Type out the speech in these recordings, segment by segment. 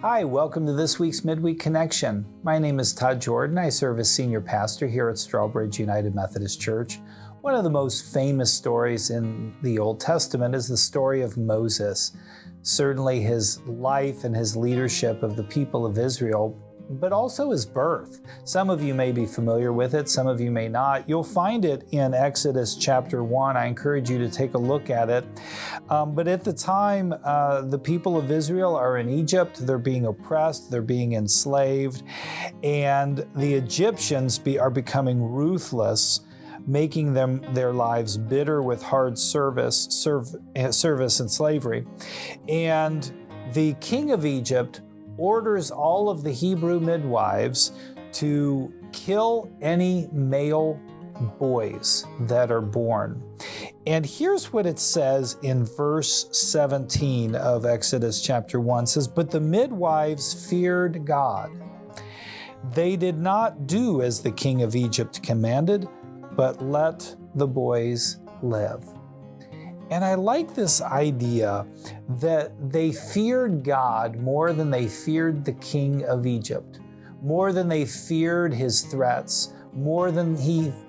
Hi, welcome to this week's Midweek Connection. My name is Todd Jordan. I serve as senior pastor here at Strawbridge United Methodist Church. One of the most famous stories in the Old Testament is the story of Moses. Certainly his life and his leadership of the people of Israel, but also his birth. Some of you may be familiar with it, some of you may not. You'll find it in Exodus chapter 1. I encourage you to take a look at it. But at the time, the people of Israel are in Egypt. They're being oppressed, they're being enslaved, and the Egyptians are becoming ruthless, making their lives bitter with hard service and slavery. And the king of Egypt orders all of the Hebrew midwives to kill any male boys that are born. And here's what it says in verse 17 of Exodus chapter 1. It says, "But the midwives feared God. They did not do as the king of Egypt commanded, but let the boys live." And I like this idea that they feared God more than they feared the king of Egypt, more than they feared his threats, more than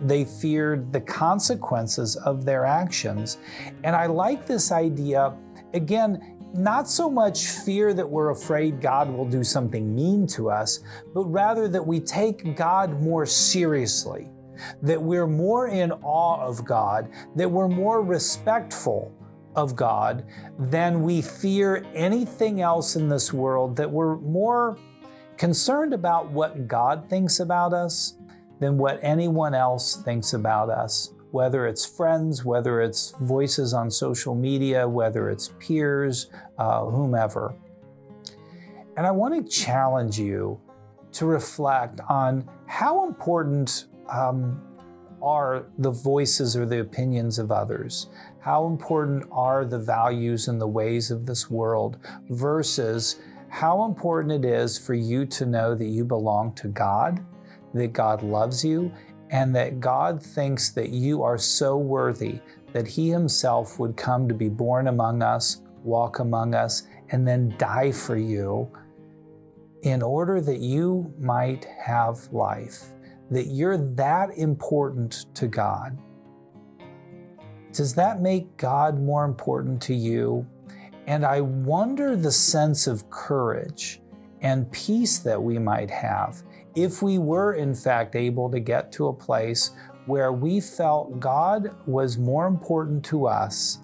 they feared the consequences of their actions. And I like this idea, again, not so much fear that we're afraid God will do something mean to us, but rather that we take God more seriously, that we're more in awe of God, that we're more respectful of God than we fear anything else in this world, that we're more concerned about what God thinks about us than what anyone else thinks about us, whether it's friends, whether it's voices on social media, whether it's peers, whomever. And I want to challenge you to reflect on how important are the voices or the opinions of others? How important are the values and the ways of this world versus how important it is for you to know that you belong to God, that God loves you, and that God thinks that you are so worthy that He Himself would come to be born among us, walk among us, and then die for you in order that you might have life. That you're that important to God. Does that make God more important to you? And I wonder the sense of courage and peace that we might have if we were in fact able to get to a place where we felt God was more important to us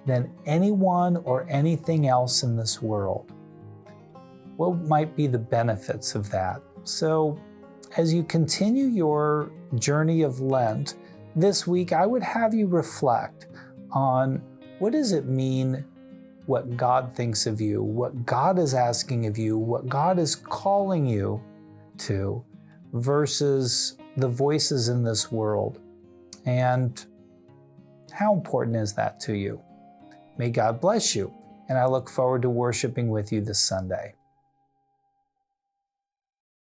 than anyone or anything else in this world. What might be the benefits of that? So, as you continue your journey of Lent, this week I would have you reflect on what does it mean, what God thinks of you, what God is asking of you, what God is calling you to, versus the voices in this world. And how important is that to you? May God bless you, and I look forward to worshiping with you this Sunday.